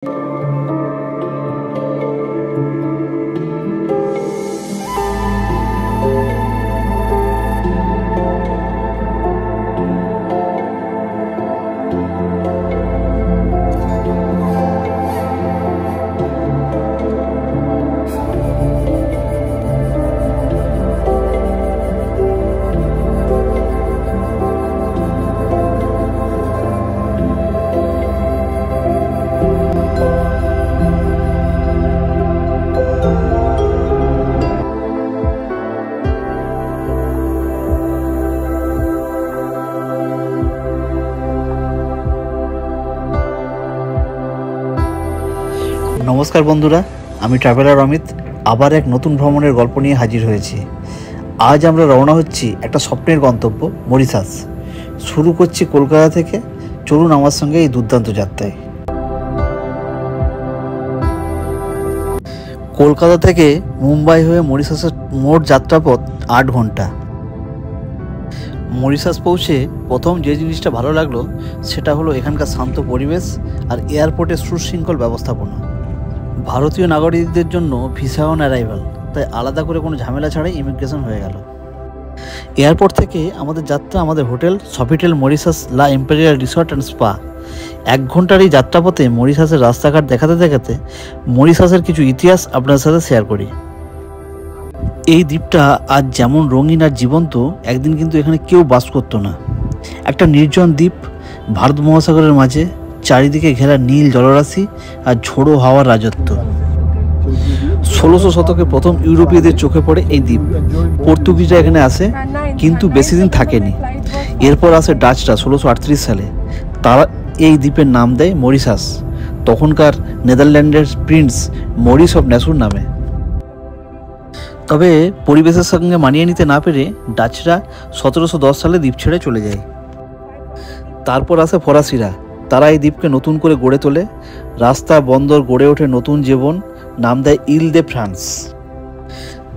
नमस्कार बंधुरा, आमी ट्रैवलर अमित आबार एक नतून भ्रमणेर गल्प निये हाजिर हयेछि। आज आमरा रওনা हচ্ছি একটা স্বপ্নের গন্তব্য মরিশাস। শুরু করছি কলকাতা থেকে। চলুন আমার সঙ্গে এই দুর্দান্ত যাত্রায়। কলকাতা থেকে মুম্বাই হয়ে মরিশাসের মোট যাত্রাপথ 8 ঘন্টা। মরিশাস পৌঁছে প্রথম যে জিনিসটা ভালো লাগলো সেটা হলো এখানকার শান্ত পরিবেশ আর এয়ারপোর্টের সুশৃঙ্খল ব্যবস্থাপনা। ভারতীয় নাগরিকদের জন্য ভিসা অন অ্যারাইভাল, তাই আলাদা করে কোনো ঝামেলা ছাড়াই ইমিগ্রেশন হয়ে গেল। এয়ারপোর্ট থেকে আমাদের যাত্রা আমাদের হোটেল সফিটেল মরিশাস লা ইম্পেরিয়াল রিসর্ট অ্যান্ড স্পা। 1 ঘন্টার এই যাত্রাপথে মরিশাসের রাস্তাঘাট দেখাতে দেখাতে মরিশাসের কিছু ইতিহাস আপনার সাথে শেয়ার করি। এই দ্বীপটা আজ যেমন রঙিন আর জীবন্ত, একদিন কিন্তু এখানে কেউ বাস করতো না। একটা নির্জন দ্বীপ, ভারত মহাসাগরের মাঝে, চারিদিকে ঘেরা নীল জলরাশি আর ঝোড়ো হাওয়ার রাজত্ব। 1600 শতকে প্রথম ইউরোপীয়দের চোখে পড়ে এই দ্বীপ। পর্তুগিজরা এখানে আসে কিন্তু বেশি দিন থাকেনি। এরপর আসে ডাচরা 1638 সালে। তারা এই দ্বীপের নাম দেয় মরিশাস, তখনকার নেদারল্যান্ডের প্রিন্স মরিস অফ ন্যাসুর নামে। তবে পরিবেশের সঙ্গে মানিয়ে নিতে না পেরে ডাচরা 1710 সালে দ্বীপ ছেড়ে চলে যায়। তারপর আসে ফরাসিরা, তারা এই দ্বীপকে নতুন করে গড়ে তোলে। রাস্তা বন্দর গড়ে ওঠে নতুন জীবন, নাম দেয় ইল দে ফ্রান্স।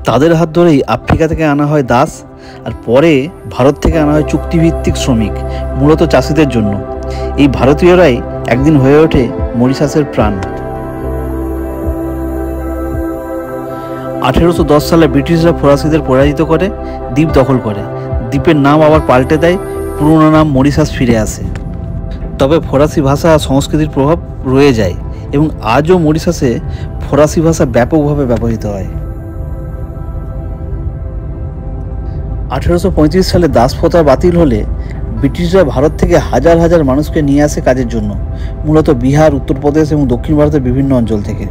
তাদের হাত ধরেই আফ্রিকা থেকে আনা হয় দাস, আর পরে ভারত থেকে আনা হয় চুক্তিভিত্তিক শ্রমিক, মূলত চাষিদের জন্য। এই ভারতীয়রাই একদিন হয়ে ওঠে মরিশাসের প্রাণ। 1810 সালে ব্রিটিশরা ফরাসিদের পরাজিত করে দ্বীপ দখল করে। দ্বীপের নাম আবার পাল্টে দেয়, পুরনো নাম মরিশাস ফিরে আসে। তবে ফরাসি ভাষা আর সংস্কৃতির প্রভাব রয়ে যায় এবং আজও মরিশাসে ফরাসি ভাষা ব্যাপকভাবে ব্যবহৃত হয়। 1835 সালে দাসপ্রথা বাতিল হলে ব্রিটিশরা ভারত থেকে হাজার হাজার মানুষকে নিয়ে আসে কাজের জন্য, মূলত বিহার, উত্তরপ্রদেশ এবং দক্ষিণ ভারতের বিভিন্ন অঞ্চল থেকে।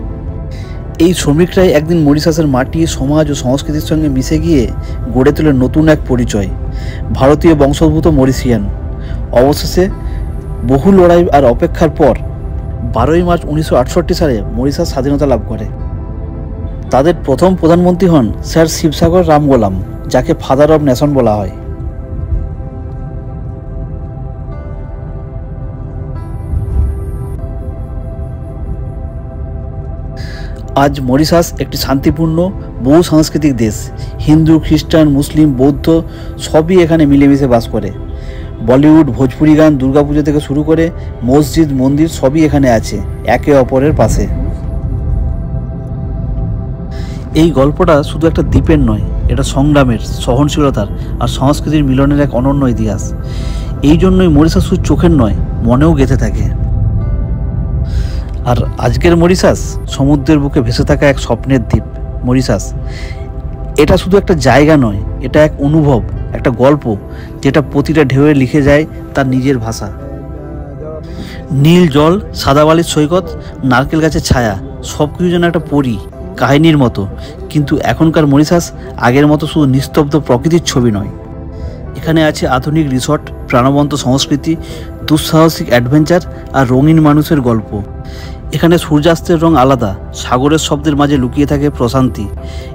এই শ্রমিকরাই একদিন মরিশাসের মাটি, সমাজ ও সংস্কৃতির সঙ্গে মিশে গিয়ে গড়ে তোলে নতুন এক পরিচয়, ভারতীয় বংশোদ্ভূত মরিশিয়ান। অবশেষে বহু লড়াই আর অপেক্ষার পর 12ই মার্চ 1968 সালে মরিশাস স্বাধীনতা লাভ করে। তাদের প্রথম প্রধানমন্ত্রী হন স্যার শিবসাগর রামগোলাম, যাকে ফাদার অব নেশন বলা হয়। আজ মরিশাস একটি শান্তিপূর্ণ বহু সাংস্কৃতিক দেশ। হিন্দু, খ্রিস্টান, মুসলিম, বৌদ্ধ সবই এখানে মিলেমিশে বাস করে। বলিউড, ভোজপুরি গান, দুর্গাপুজো থেকে শুরু করে মসজিদ, মন্দির সবই এখানে আছে, একে অপরের পাশে। এই গল্পটা শুধু একটা দ্বীপের নয়, এটা সংগ্রামের, সহনশীলতার আর সংস্কৃতির মিলনের এক অনন্য ইতিহাস। এই জন্যই মরিশাস শুধু চোখের নয়, মনেও গেঁথে থাকে। আর আজকের মরিশাস সমুদ্রের বুকে ভেসে থাকা এক স্বপ্নের দ্বীপ মরিশাস। এটা শুধু একটা জায়গা নয়, এটা এক অনুভব, একটা গল্প যেটা প্রতিটা ঢেউয়ে লিখে যায় তার নিজের ভাষা। নীল জল, সাদা বালির সৈকত, নারকেল গাছের ছায়া, সব কিছু যেন একটা পরী কাহিনীর মতো। কিন্তু এখনকার মরিশাস আগের মতো শুধু নিস্তব্ধ প্রকৃতির ছবি নয়। এখানে আছে আধুনিক রিসর্ট, প্রাণবন্ত সংস্কৃতি, দুঃসাহসিক অ্যাডভেঞ্চার আর রঙিন মানুষের গল্প। এখানে সূর্যাস্তের রং আলাদা, সাগরের শব্দের মাঝে লুকিয়ে থাকে প্রশান্তি।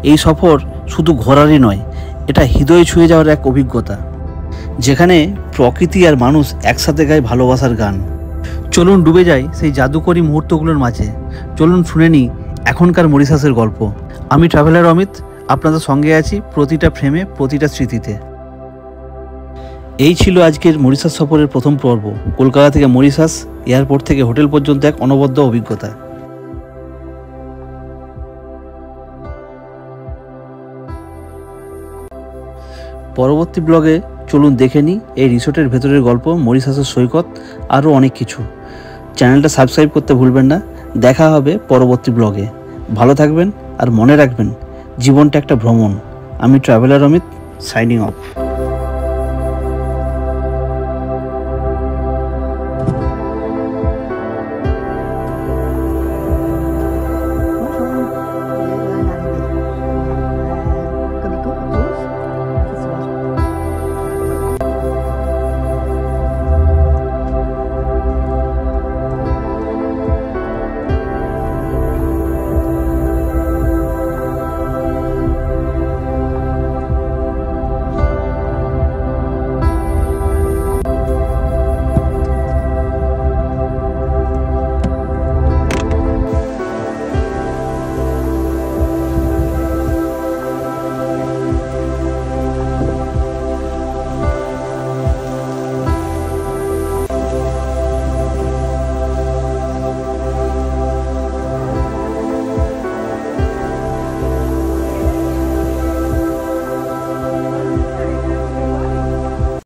এই সফর শুধু ঘোরারই নয়, এটা হৃদয়ে ছুঁয়ে যাওয়ার এক অভিজ্ঞতা, যেখানে প্রকৃতি আর মানুষ একসাথে গায় ভালোবাসার গান। চলুন ডুবে যাই সেই জাদুকরী মুহূর্তগুলোর মাঝে। চলুন শুনে নিই এখনকার মরিশাসের গল্প। আমি ট্রাভেলার অমিত, আপনাদের সঙ্গে আছি প্রতিটা ফ্রেমে, প্রতিটা স্মৃতিতে। এই ছিল আজকের মরিশাস সফরের প্রথম পর্ব। কলকাতা থেকে মরিশাস, এয়ারপোর্ট থেকে হোটেল পর্যন্ত এক অনবদ্য অভিজ্ঞতা। পরবর্তী ব্লগে চলুন দেখে নিই এই রিসোর্টের ভেতরের গল্প, মরিশাসের সৈকত, আরও অনেক কিছু। চ্যানেলটা সাবস্ক্রাইব করতে ভুলবেন না। দেখা হবে পরবর্তী ব্লগে। ভালো থাকবেন আর মনে রাখবেন, জীবনটা একটা ভ্রমণ। আমি ট্রাভেলার অমিত, সাইনিং অফ।